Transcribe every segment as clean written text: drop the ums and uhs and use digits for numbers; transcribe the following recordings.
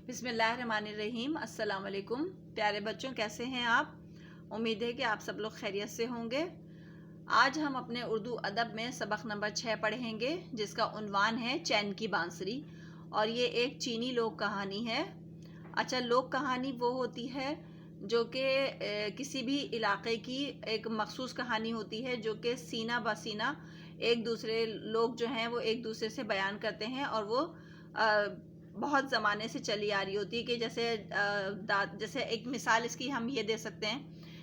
بسم اللہ الرحمن الرحیم۔ السلام علیکم پیارے بچوں، کیسے ہیں آپ؟ امید ہے کہ آپ سب لوگ خیریت سے ہوں گے۔ آج ہم اپنے اردو ادب میں سبق نمبر 6 پڑھیں گے، جس کا عنوان ہے چین کی بانسری، اور یہ ایک چینی لوک کہانی ہے۔ اچھا، لوک کہانی وہ ہوتی ہے جو کہ کسی بھی علاقے کی ایک مخصوص کہانی ہوتی ہے، جو کہ سینہ بہ سینہ ایک دوسرے لوگ جو ہیں وہ ایک دوسرے سے بیان کرتے ہیں، اور وہ بہت زمانے سے چلی آ رہی ہوتی ہے کہ جیسے ایک مثال اس کی ہم یہ دے سکتے ہیں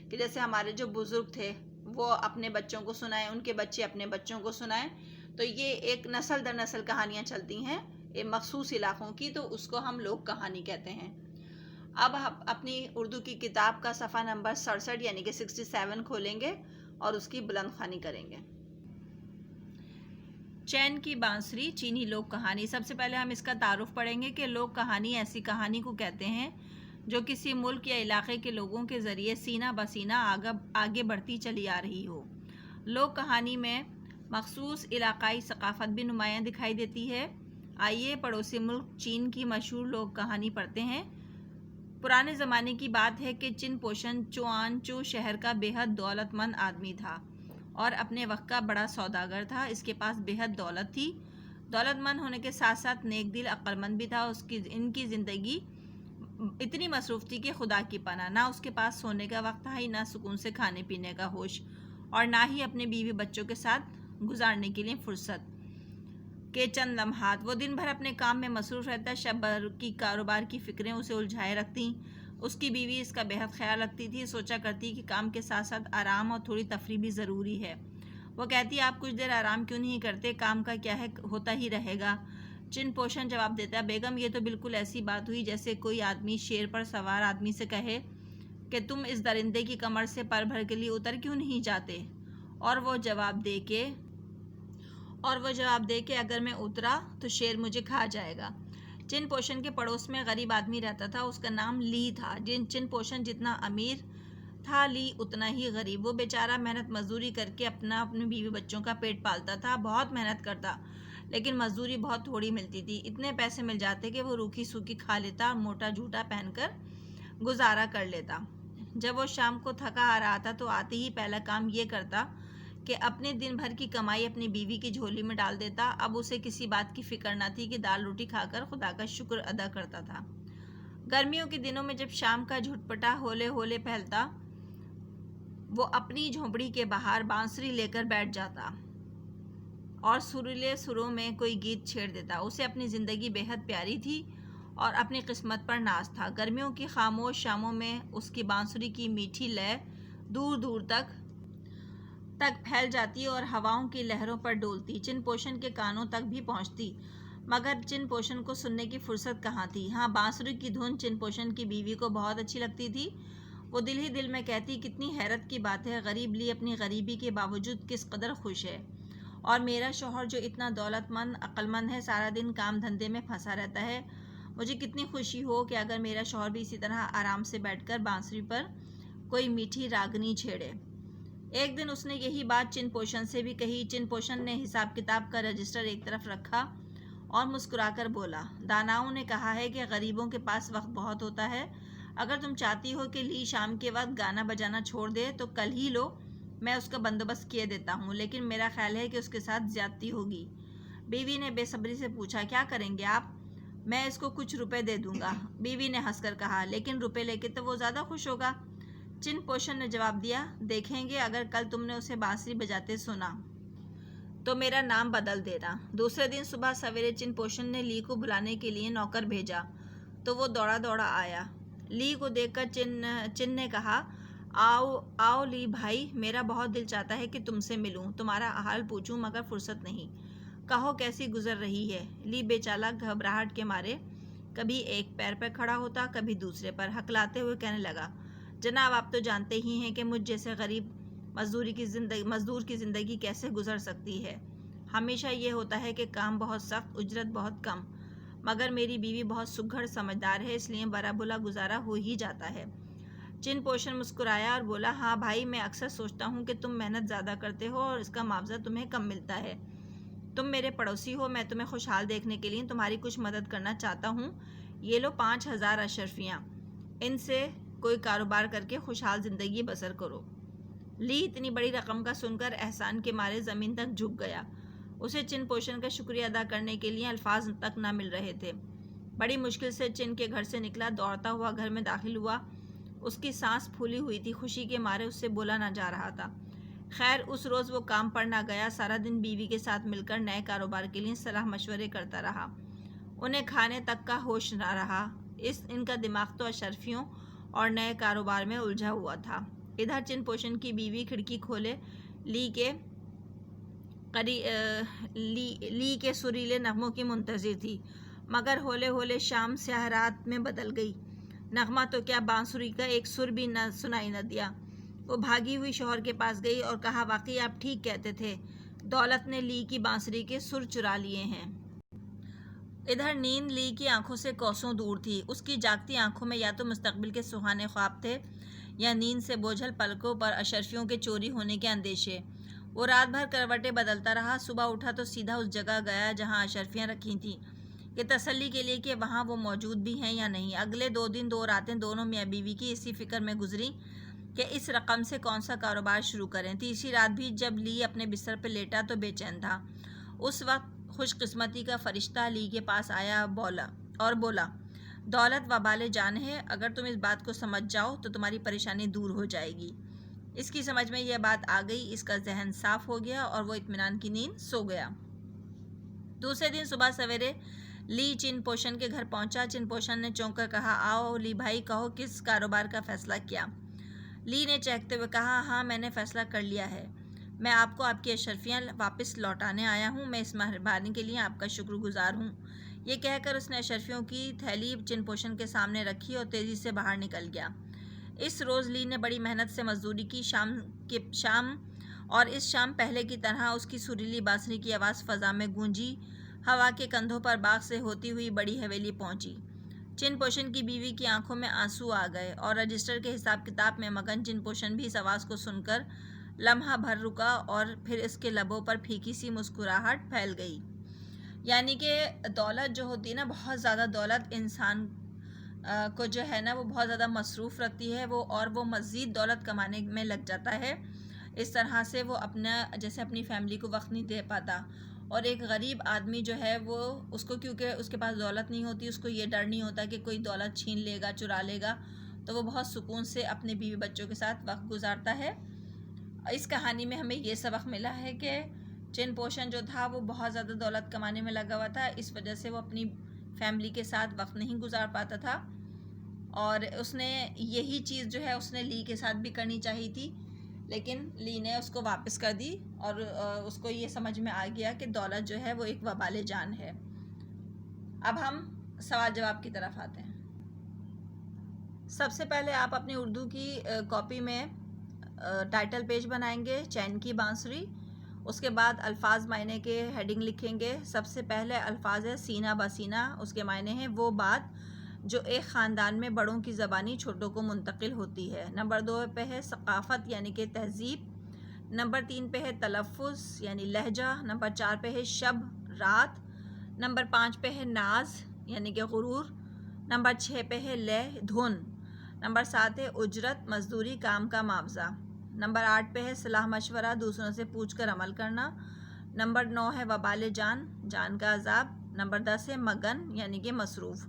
کہ جیسے ہمارے جو بزرگ تھے وہ اپنے بچوں کو سنائیں، ان کے بچے اپنے بچوں کو سنائیں، تو یہ ایک نسل در نسل کہانیاں چلتی ہیں یہ مخصوص علاقوں کی، تو اس کو ہم لوک کہانی کہتے ہیں۔ اب ہم اپنی اردو کی کتاب کا صفحہ نمبر 67 یعنی کہ 67 کھولیں گے اور اس کی بلند خوانی کریں گے۔ چین کی بانسری چینی لوک کہانی۔ سب سے پہلے ہم اس کا تعارف پڑھیں گے کہ لوک کہانی ایسی کہانی کو کہتے ہیں جو کسی ملک یا علاقے کے لوگوں کے ذریعے سینہ بہ سینہ آگے بڑھتی چلی آ رہی ہو۔ لوک کہانی میں مخصوص علاقائی ثقافت بھی نمایاں دکھائی دیتی ہے۔ آئیے پڑوسی ملک چین کی مشہور لوک کہانی پڑھتے ہیں۔ پرانے زمانے کی بات ہے کہ چن پوشن چوانچو شہر کا بے حد دولت مند آدمی تھا اور اپنے وقت کا بڑا سوداگر تھا۔ اس کے پاس بے حد دولت تھی۔ دولت مند ہونے کے ساتھ ساتھ نیک دل عقل مند بھی تھا۔ ان کی زندگی اتنی مصروف تھی کہ خدا کی پناہ، نہ اس کے پاس سونے کا وقت تھا، نہ سکون سے کھانے پینے کا ہوش، اور نہ ہی اپنے بیوی بچوں کے ساتھ گزارنے کے لیے فرصت کے چند لمحات۔ وہ دن بھر اپنے کام میں مصروف رہتا، شب بھر کی کاروبار کی فکریں اسے الجھائے رکھتیں۔ اس کی بیوی اس کا بے حد خیال رکھتی تھی، سوچا کرتی کہ کام کے ساتھ ساتھ آرام اور تھوڑی تفریح بھی ضروری ہے۔ وہ کہتی، آپ کچھ دیر آرام کیوں نہیں کرتے؟ کام کا کیا ہے، ہوتا ہی رہے گا۔ چن پوشن جواب دیتا، بیگم یہ تو بالکل ایسی بات ہوئی جیسے کوئی آدمی شیر پر سوار آدمی سے کہے کہ تم اس درندے کی کمر سے پر بھر کے لیے اتر کیوں نہیں جاتے؟ اور وہ جواب دے کہ اگر میں اترا تو شیر مجھے کھا جائے گا۔ چن پوشن کے پڑوس میں غریب آدمی رہتا تھا، اس کا نام لی تھا۔ چن پوشن جتنا امیر تھا، لی اتنا ہی غریب۔ وہ بیچارہ محنت مزدوری کر کے اپنے بیوی بچوں کا پیٹ پالتا تھا، بہت محنت کرتا، لیکن مزدوری بہت تھوڑی ملتی تھی۔ اتنے پیسے مل جاتے کہ وہ روکھی سوکھی کھا لیتا اور موٹا جھوٹا پہن کر گزارا کر لیتا۔ جب وہ شام کو تھکا آ رہا تھا تو آتے ہی پہلا کام یہ کرتا کہ اپنے دن بھر کی کمائی اپنی بیوی کی جھولی میں ڈال دیتا۔ اب اسے کسی بات کی فکر نہ تھی کہ دال روٹی کھا کر خدا کا شکر ادا کرتا تھا۔ گرمیوں کے دنوں میں جب شام کا جھٹپٹا ہولے ہولے پھیلتا، وہ اپنی جھونپڑی کے باہر بانسری لے کر بیٹھ جاتا اور سریلے سروں میں کوئی گیت چھیڑ دیتا۔ اسے اپنی زندگی بے حد پیاری تھی اور اپنی قسمت پر ناز تھا۔ گرمیوں کی خاموش شاموں میں اس کی بانسری کی میٹھی لے دور دور تک پھیل جاتی اور ہواؤں کی لہروں پر ڈولتی، چن پوشن کے کانوں تک بھی پہنچتی، مگر چن پوشن کو سننے کی فرصت کہاں تھی۔ ہاں، بانسری کی دھن چن پوشن کی بیوی کو بہت اچھی لگتی تھی۔ وہ دل ہی دل میں کہتی، کتنی حیرت کی بات ہے، غریب لی اپنی غریبی کے باوجود کس قدر خوش ہے، اور میرا شوہر جو اتنا دولت مند عقل مند ہے سارا دن کام دھندے میں پھنسا رہتا ہے۔ مجھے کتنی خوشی ہو کہ اگر میرا شوہر بھی اسی طرح آرام سے بیٹھ کر بانسری پر کوئی میٹھی راگنی چھیڑے۔ ایک دن اس نے یہی بات چن پوشن سے بھی کہی۔ چن پوشن نے حساب کتاب کا رجسٹر ایک طرف رکھا اور مسکرا کر بولا، داناؤں نے کہا ہے کہ غریبوں کے پاس وقت بہت ہوتا ہے۔ اگر تم چاہتی ہو کہ لی شام کے وقت گانا بجانا چھوڑ دے تو کل ہی لو، میں اس کا بندوبست کیے دیتا ہوں، لیکن میرا خیال ہے کہ اس کے ساتھ زیادتی ہوگی۔ بیوی نے بے صبری سے پوچھا، کیا کریں گے آپ؟ میں اس کو کچھ روپے دے دوں گا۔ بیوی نے ہنس کر کہا، لیکن روپے لے کے تو وہ زیادہ خوش ہوگا۔ چن پوشن نے جواب دیا، دیکھیں گے، اگر کل تم نے اسے بانسری بجاتے سنا تو میرا نام بدل دینا۔ دوسرے دن صبح سویرے چن پوشن نے لی کو بلانے کے لیے نوکر بھیجا تو وہ دوڑا دوڑا آیا۔ لی کو دیکھ کر چن نے کہا، آؤ لی بھائی، میرا بہت دل چاہتا ہے کہ تم سے ملوں، تمہارا حال پوچھوں، مگر فرصت نہیں۔ کہو کیسی گزر رہی ہے؟ لی بے چالہ گھبراہٹ کے مارے کبھی ایک پیر پر کھڑا ہوتا، کبھی دوسرے پر، ہکلاتے ہوئے کہنے لگا، جناب آپ تو جانتے ہی ہیں کہ مجھ جیسے غریب مزدور کی زندگی کیسے گزر سکتی ہے۔ ہمیشہ یہ ہوتا ہے کہ کام بہت سخت، اجرت بہت کم، مگر میری بیوی بہت سگھڑ سمجھدار ہے، اس لیے برا بھلا گزارا ہو ہی جاتا ہے۔ چن پوشن مسکرایا اور بولا، ہاں بھائی، میں اکثر سوچتا ہوں کہ تم محنت زیادہ کرتے ہو اور اس کا معاوضہ تمہیں کم ملتا ہے۔ تم میرے پڑوسی ہو، میں تمہیں خوشحال دیکھنے کے لیے تمہاری کچھ مدد کرنا چاہتا ہوں، یہ لو 5000 اشرفیاں، ان سے کوئی کاروبار کر کے خوشحال زندگی بسر کرو۔ لی اتنی بڑی رقم کا سن کر احسان کے مارے زمین تک جھک گیا۔ اسے چن پوشن کا شکریہ ادا کرنے کے لیے الفاظ تک نہ مل رہے تھے۔ بڑی مشکل سے چن کے گھر سے نکلا، دوڑتا ہوا گھر میں داخل ہوا۔ اس کی سانس پھولی ہوئی تھی، خوشی کے مارے اس سے بولا نہ جا رہا تھا۔ خیر اس روز وہ کام پر نہ گیا، سارا دن بیوی کے ساتھ مل کر نئے کاروبار کے لیے صلاح مشورے کرتا رہا۔ انہیں کھانے تک کا ہوش نہ رہا، ان کا دماغ تو اشرفیوں اور نئے کاروبار میں الجھا ہوا تھا۔ ادھر چن پوشن کی بیوی کھڑکی کھولے لی کے سریلے نغموں کی منتظر تھی، مگر ہولے ہولے شام سیاہ رات میں بدل گئی۔ نغمہ تو کیا، بانسری کا ایک سر بھی نہ سنائی نہ دیا۔ وہ بھاگی ہوئی شوہر کے پاس گئی اور کہا، واقعی آپ ٹھیک کہتے تھے، دولت نے لی کی بانسری کے سر چرا لیے ہیں۔ ادھر نیند لی کی آنکھوں سے کوسوں دور تھی۔ اس کی جاگتی آنکھوں میں یا تو مستقبل کے سہانے خواب تھے یا نیند سے بوجھل پلکوں پر اشرفیوں کے چوری ہونے کے اندیشے۔ وہ رات بھر کروٹیں بدلتا رہا، صبح اٹھا تو سیدھا اس جگہ گیا جہاں اشرفیاں رکھی تھیں، یہ تسلی کے لیے کہ وہاں وہ موجود بھی ہیں یا نہیں۔ اگلے 2 دن 2 راتیں دونوں میاں بیوی کی اسی فکر میں گزری کہ اس رقم سے کون سا کاروبار شروع کریں۔ تیسری رات بھی جب لی اپنے بستر پہ لیٹا تو بے چین تھا۔ اس وقت خوش قسمتی کا فرشتہ لی کے پاس آیا اور بولا، دولت وبال جان ہے، اگر تم اس بات کو سمجھ جاؤ تو تمہاری پریشانی دور ہو جائے گی۔ اس کی سمجھ میں یہ بات آ گئی، اس کا ذہن صاف ہو گیا اور وہ اطمینان کی نیند سو گیا۔ دوسرے دن صبح سویرے لی چن پوشن کے گھر پہنچا۔ چن پوشن نے چونک کر کہا، آؤ لی بھائی، کہو کس کاروبار کا فیصلہ کیا؟ لی نے چہکتے ہوئے کہا، ہاں میں نے فیصلہ کر لیا ہے، میں آپ کو آپ کی اشرفیاں واپس لوٹانے آیا ہوں، میں اس مہربانی کے لیے آپ کا شکر گزار ہوں۔ یہ کہہ کر اس نے اشرفیوں کی تھیلی چن پوشن کے سامنے رکھی اور تیزی سے باہر نکل گیا۔ اس روز لی نے بڑی محنت سے مزدوری کی، اور اس شام پہلے کی طرح اس کی سریلی بانسری کی آواز فضا میں گونجی، ہوا کے کندھوں پر باغ سے ہوتی ہوئی بڑی حویلی پہنچی۔ چن پوشن کی بیوی کی آنکھوں میں آنسو آ گئے اور رجسٹر کے حساب کتاب میں مگن چن پوشن بھی اس آواز کو سن کر لمحہ بھر رکا اور پھر اس کے لبوں پر پھیکی سی مسکراہٹ پھیل گئی۔ یعنی کہ دولت جو ہوتی ہے نا، بہت زیادہ دولت انسان کو جو ہے نا وہ بہت زیادہ مصروف رکھتی ہے، اور وہ مزید دولت کمانے میں لگ جاتا ہے۔ اس طرح سے وہ جیسے اپنی فیملی کو وقت نہیں دے پاتا، اور ایک غریب آدمی جو ہے وہ اس کو، کیونکہ اس کے پاس دولت نہیں ہوتی، اس کو یہ ڈر نہیں ہوتا کہ کوئی دولت چھین لے گا، چرا لے گا، تو وہ بہت سکون سے اپنے بیوی بچوں کے ساتھ وقت گزارتا ہے۔ اس کہانی میں ہمیں یہ سبق ملا ہے کہ چن پوشن جو تھا وہ بہت زیادہ دولت کمانے میں لگا ہوا تھا، اس وجہ سے وہ اپنی فیملی کے ساتھ وقت نہیں گزار پاتا تھا، اور اس نے یہی چیز جو ہے اس نے لی کے ساتھ بھی کرنی چاہی تھی، لیکن لی نے اس کو واپس کر دی، اور اس کو یہ سمجھ میں آ گیا کہ دولت جو ہے وہ ایک وبال جان ہے۔ اب ہم سوال جواب کی طرف آتے ہیں۔ سب سے پہلے آپ اپنی اردو کی کاپی میں ٹائٹل پیج بنائیں گے، چین کی بانسری، اس کے بعد الفاظ معنی کے ہیڈنگ لکھیں گے۔ سب سے پہلے الفاظ ہے سینہ بسینہ، اس کے معنی ہیں وہ بات جو ایک خاندان میں بڑوں کی زبانی چھوٹوں کو منتقل ہوتی ہے۔ نمبر 2 پہ ہے ثقافت یعنی کہ تہذیب۔ نمبر 3 پہ ہے تلفظ یعنی لہجہ۔ نمبر 4 پہ ہے شب رات۔ نمبر 5 پہ ہے ناز یعنی کہ غرور۔ نمبر 6 پہ ہے لے دھن۔ نمبر 7 ہے اجرت مزدوری، کام کا معاوضہ۔ نمبر 8 پہ ہے صلاح مشورہ، دوسروں سے پوچھ کر عمل کرنا۔ نمبر 9 ہے وبال جان، جان کا عذاب۔ نمبر 10 ہے مگن یعنی کہ مصروف۔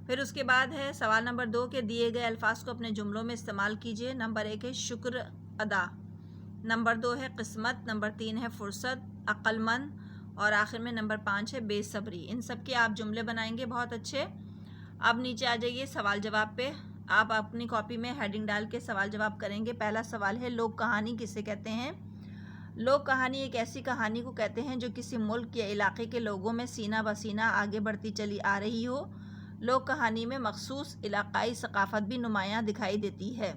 پھر اس کے بعد ہے سوال نمبر 2 کے دیے گئے الفاظ کو اپنے جملوں میں استعمال کیجیے۔ نمبر 1 ہے شکر ادا۔ نمبر 2 ہے قسمت۔ نمبر 3 ہے فرصت، عقل مند، اور آخر میں نمبر 5 ہے بے صبری۔ ان سب کے آپ جملے بنائیں گے بہت اچھے۔ اب نیچے آ جائیے سوال جواب پہ۔ آپ اپنی کاپی میں ہیڈنگ ڈال کے سوال جواب کریں گے۔ پہلا سوال ہے لوک کہانی کسے کہتے ہیں؟ لوک کہانی ایک ایسی کہانی کو کہتے ہیں جو کسی ملک یا علاقے کے لوگوں میں سینہ بسینہ آگے بڑھتی چلی آ رہی ہو۔ لوک کہانی میں مخصوص علاقائی ثقافت بھی نمایاں دکھائی دیتی ہے۔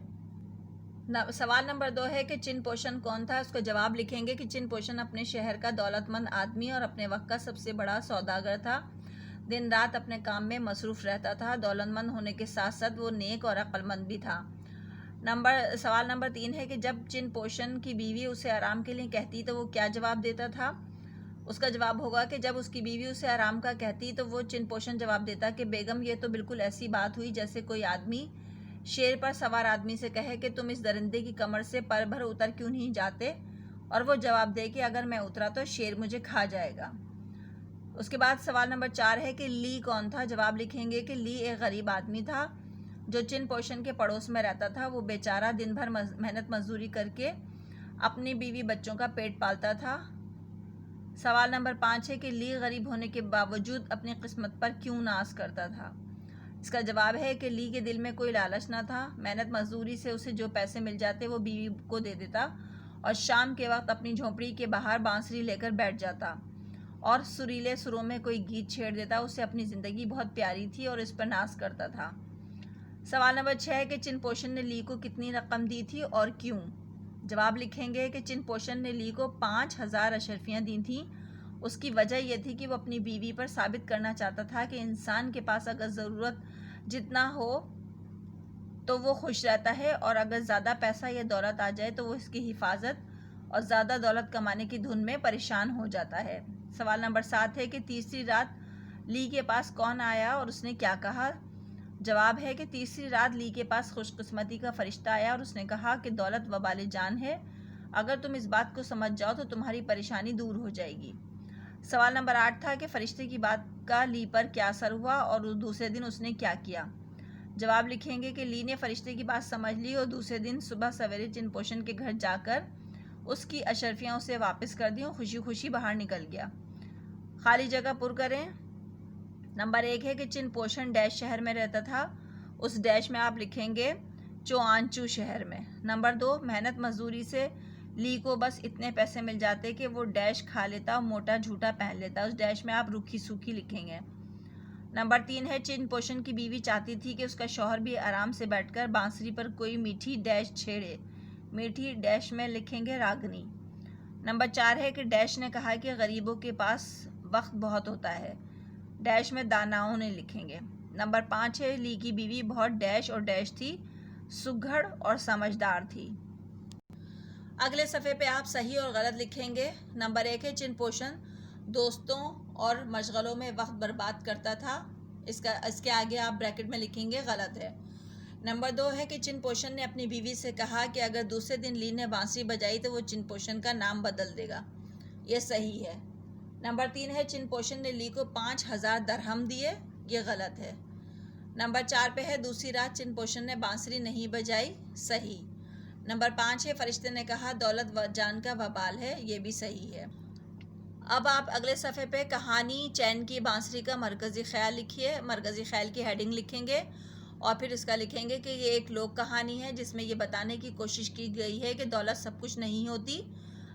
سوال نمبر 2 ہے کہ چن پوشن کون تھا؟ اس کو جواب لکھیں گے کہ چن پوشن اپنے شہر کا دولت مند آدمی اور اپنے وقت کا سب سے بڑا سوداگر تھا۔ دن رات اپنے کام میں مصروف رہتا تھا۔ دولت مند ہونے کے ساتھ ساتھ وہ نیک اور عقل مند بھی تھا۔ سوال نمبر 3 ہے کہ جب چن پوشن کی بیوی اسے آرام کے لیے کہتی تو وہ کیا جواب دیتا تھا؟ اس کا جواب ہوگا کہ جب اس کی بیوی اسے آرام کا کہتی تو وہ چن پوشن جواب دیتا کہ بیگم یہ تو بالکل ایسی بات ہوئی جیسے کوئی آدمی شیر پر سوار آدمی سے کہے کہ تم اس درندے کی کمر سے پر بھر اتر کیوں نہیں جاتے، اور وہ جواب دے کہ اگر میں اترا تو شیر مجھے کھا جائے گا۔ اس کے بعد سوال نمبر 4 ہے کہ لی کون تھا؟ جواب لکھیں گے کہ لی ایک غریب آدمی تھا جو چن پوشن کے پڑوس میں رہتا تھا۔ وہ بیچارہ دن بھر محنت مزدوری کر کے اپنی بیوی بچوں کا پیٹ پالتا تھا۔ سوال نمبر 5 ہے کہ لی غریب ہونے کے باوجود اپنی قسمت پر کیوں ناز کرتا تھا؟ اس کا جواب ہے کہ لی کے دل میں کوئی لالچ نہ تھا۔ محنت مزدوری سے اسے جو پیسے مل جاتے وہ بیوی کو دے دیتا اور شام کے وقت اپنی جھونپڑی کے باہر بانسری لے کر بیٹھ جاتا اور سریلے سروں میں کوئی گیت چھیڑ دیتا۔ اسے اپنی زندگی بہت پیاری تھی اور اس پر ناز کرتا تھا۔ سوال نمبر 6 ہے کہ چن پوشن نے لی کو کتنی رقم دی تھی اور کیوں؟ جواب لکھیں گے کہ چن پوشن نے لی کو 5000 اشرفیاں دی تھیں۔ اس کی وجہ یہ تھی کہ وہ اپنی بیوی پر ثابت کرنا چاہتا تھا کہ انسان کے پاس اگر ضرورت جتنا ہو تو وہ خوش رہتا ہے، اور اگر زیادہ پیسہ یا دولت آ جائے تو وہ اس کی حفاظت اور زیادہ دولت کمانے کی دھن میں پریشان ہو جاتا ہے۔ سوال نمبر 7 ہے کہ تیسری رات لی کے پاس کون آیا اور اس نے کیا کہا؟ جواب ہے کہ تیسری رات لی کے پاس خوش قسمتی کا فرشتہ آیا اور اس نے کہا کہ دولت وبال جان ہے، اگر تم اس بات کو سمجھ جاؤ تو تمہاری پریشانی دور ہو جائے گی۔ سوال نمبر 8 تھا کہ فرشتے کی بات کا لی پر کیا اثر ہوا اور دوسرے دن اس نے کیا کیا؟ جواب لکھیں گے کہ لی نے فرشتے کی بات سمجھ لی اور دوسرے دن صبح سویرے چن پوشن کے گھر جا کر اس کی اشرفیاں اسے واپس کر دیں اور خوشی خوشی باہر نکل گیا۔ خالی جگہ پر کریں۔ نمبر 1 ہے کہ چن پوشن ڈیش شہر میں رہتا تھا۔ اس ڈیش میں آپ لکھیں گے چوانچو شہر میں۔ نمبر 2 محنت مزدوری سے لی کو بس اتنے پیسے مل جاتے کہ وہ ڈیش کھا لیتا اور موٹا جھوٹا پہن لیتا۔ اس ڈیش میں آپ روکھی سوکھی لکھیں گے۔ نمبر 3 ہے چن پوشن کی بیوی چاہتی تھی کہ اس کا شوہر بھی آرام سے بیٹھ کر بانسری پر کوئی میٹھی ڈیش چھیڑے۔ میٹھی ڈیش میں لکھیں گے راگنی۔ نمبر 4 ہے کہ ڈیش نے کہا کہ غریبوں کے پاس وقت بہت ہوتا ہے۔ ڈیش میں داناؤں نے لکھیں گے۔ نمبر 5 ہے لی کی بیوی بہت ڈیش اور ڈیش تھی، سگھڑ اور سمجھدار تھی۔ اگلے صفحے پہ آپ صحیح اور غلط لکھیں گے۔ نمبر 1 ہے چن پوشن دوستوں اور مشغلوں میں وقت برباد کرتا تھا۔ اس کے آگے آپ بریکٹ میں لکھیں گے غلط ہے۔ نمبر 2 ہے کہ چن پوشن نے اپنی بیوی سے کہا کہ اگر دوسرے دن لی نے بانسری بجائی تو وہ چن پوشن کا نام بدل دے گا، یہ صحیح ہے۔ نمبر 3 ہے چن پوشن نے لی کو 5000 درہم دیے، یہ غلط ہے۔ نمبر 4 پہ ہے دوسری رات چن پوشن نے بانسری نہیں بجائی، صحیح۔ نمبر 5 ہے فرشتے نے کہا دولت جان کا وبال ہے، یہ بھی صحیح ہے۔ اب آپ اگلے صفحے پہ کہانی چین کی بانسری کا مرکزی خیال لکھیے۔ مرکزی خیال کی ہیڈنگ لکھیں گے اور پھر اس کا لکھیں گے کہ یہ ایک لوک کہانی ہے جس میں یہ بتانے کی کوشش کی گئی ہے کہ دولت سب کچھ نہیں ہوتی۔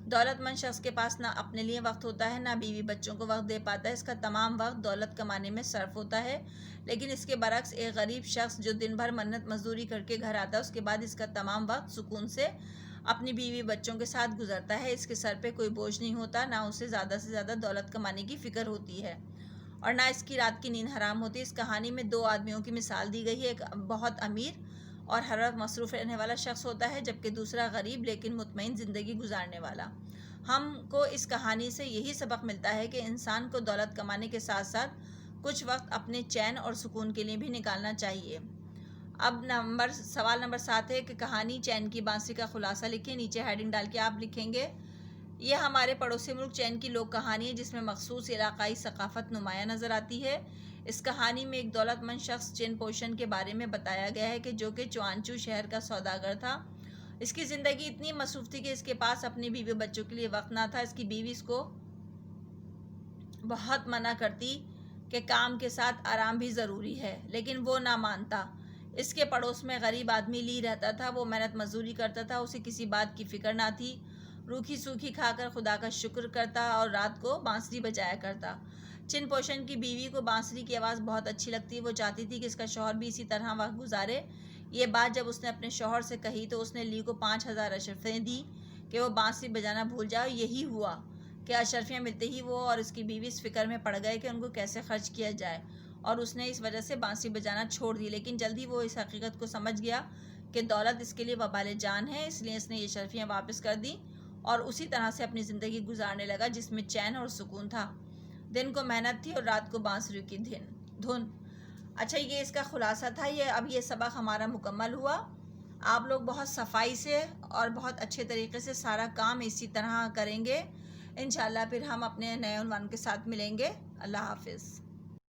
دولت مند شخص کے پاس نہ اپنے لیے وقت ہوتا ہے، نہ بیوی بچوں کو وقت دے پاتا ہے، اس کا تمام وقت دولت کمانے میں صرف ہوتا ہے۔ لیکن اس کے برعکس ایک غریب شخص جو دن بھر منت مزدوری کر کے گھر آتا ہے، اس کے بعد اس کا تمام وقت سکون سے اپنی بیوی بچوں کے ساتھ گزرتا ہے۔ اس کے سر پہ کوئی بوجھ نہیں ہوتا، نہ اسے زیادہ سے زیادہ دولت کمانے کی فکر ہوتی ہے اور نہ اس کی رات کی نیند حرام ہوتی۔ اس کہانی میں 2 آدمیوں کی مثال دی گئی ہے، ایک بہت امیر اور ہر وقت مصروف رہنے والا شخص ہوتا ہے، جبکہ دوسرا غریب لیکن مطمئن زندگی گزارنے والا۔ ہم کو اس کہانی سے یہی سبق ملتا ہے کہ انسان کو دولت کمانے کے ساتھ ساتھ کچھ وقت اپنے چین اور سکون کے لیے بھی نکالنا چاہیے۔ اب سوال نمبر 7 ہے کہ کہانی چین کی بانسری کا خلاصہ لکھیں۔ نیچے ہیڈنگ ڈال کے آپ لکھیں گے یہ ہمارے پڑوسی ملک چین کی لوک کہانی ہے جس میں مخصوص علاقائی ثقافت نمایاں نظر آتی ہے۔ اس کہانی میں ایک دولت مند شخص چن پوشن کے بارے میں بتایا گیا ہے کہ جو کہ چوانچو شہر کا سوداگر تھا۔ اس کی زندگی اتنی مصروف تھی کہ اس کے پاس اپنی بیوی بچوں کے لیے وقت نہ تھا۔ اس کی بیوی اس کو بہت منع کرتی کہ کام کے ساتھ آرام بھی ضروری ہے، لیکن وہ نہ مانتا۔ اس کے پڑوس میں غریب آدمی لی رہتا تھا، وہ محنت مزدوری کرتا تھا، اسے کسی بات کی فکر نہ تھی، روکھی سوکھی کھا کر خدا کا شکر کرتا اور رات کو بانسری بجایا کرتا۔ چن پوشن کی بیوی کو بانسری کی آواز بہت اچھی لگتی، وہ چاہتی تھی کہ اس کا شوہر بھی اسی طرح وقت گزارے۔ یہ بات جب اس نے اپنے شوہر سے کہی تو اس نے لی کو 5000 اشرفیاں دی کہ وہ بانسری بجانا بھول جائے۔ یہی ہوا کہ اشرفیاں ملتے ہی وہ اور اس کی بیوی اس فکر میں پڑ گئے کہ ان کو کیسے خرچ کیا جائے، اور اس نے اس وجہ سے بانسری بجانا چھوڑ دی۔ لیکن جلدی وہ اس حقیقت کو سمجھ گیا کہ دولت اس کے لیے وبال جان ہے، اس لیے اس نے یہ اشرفیاں واپس کر دی اور اسی طرح سے اپنی زندگی گزارنے لگا جس میں چین اور سکون تھا۔ دن کو محنت تھی اور رات کو بانسری کی دھن۔ اچھا، یہ اس کا خلاصہ تھا۔ اب یہ سبق ہمارا مکمل ہوا۔ آپ لوگ بہت صفائی سے اور بہت اچھے طریقے سے سارا کام اسی طرح کریں گے انشاءاللہ۔ پھر ہم اپنے نئے عنوان کے ساتھ ملیں گے۔ اللہ حافظ۔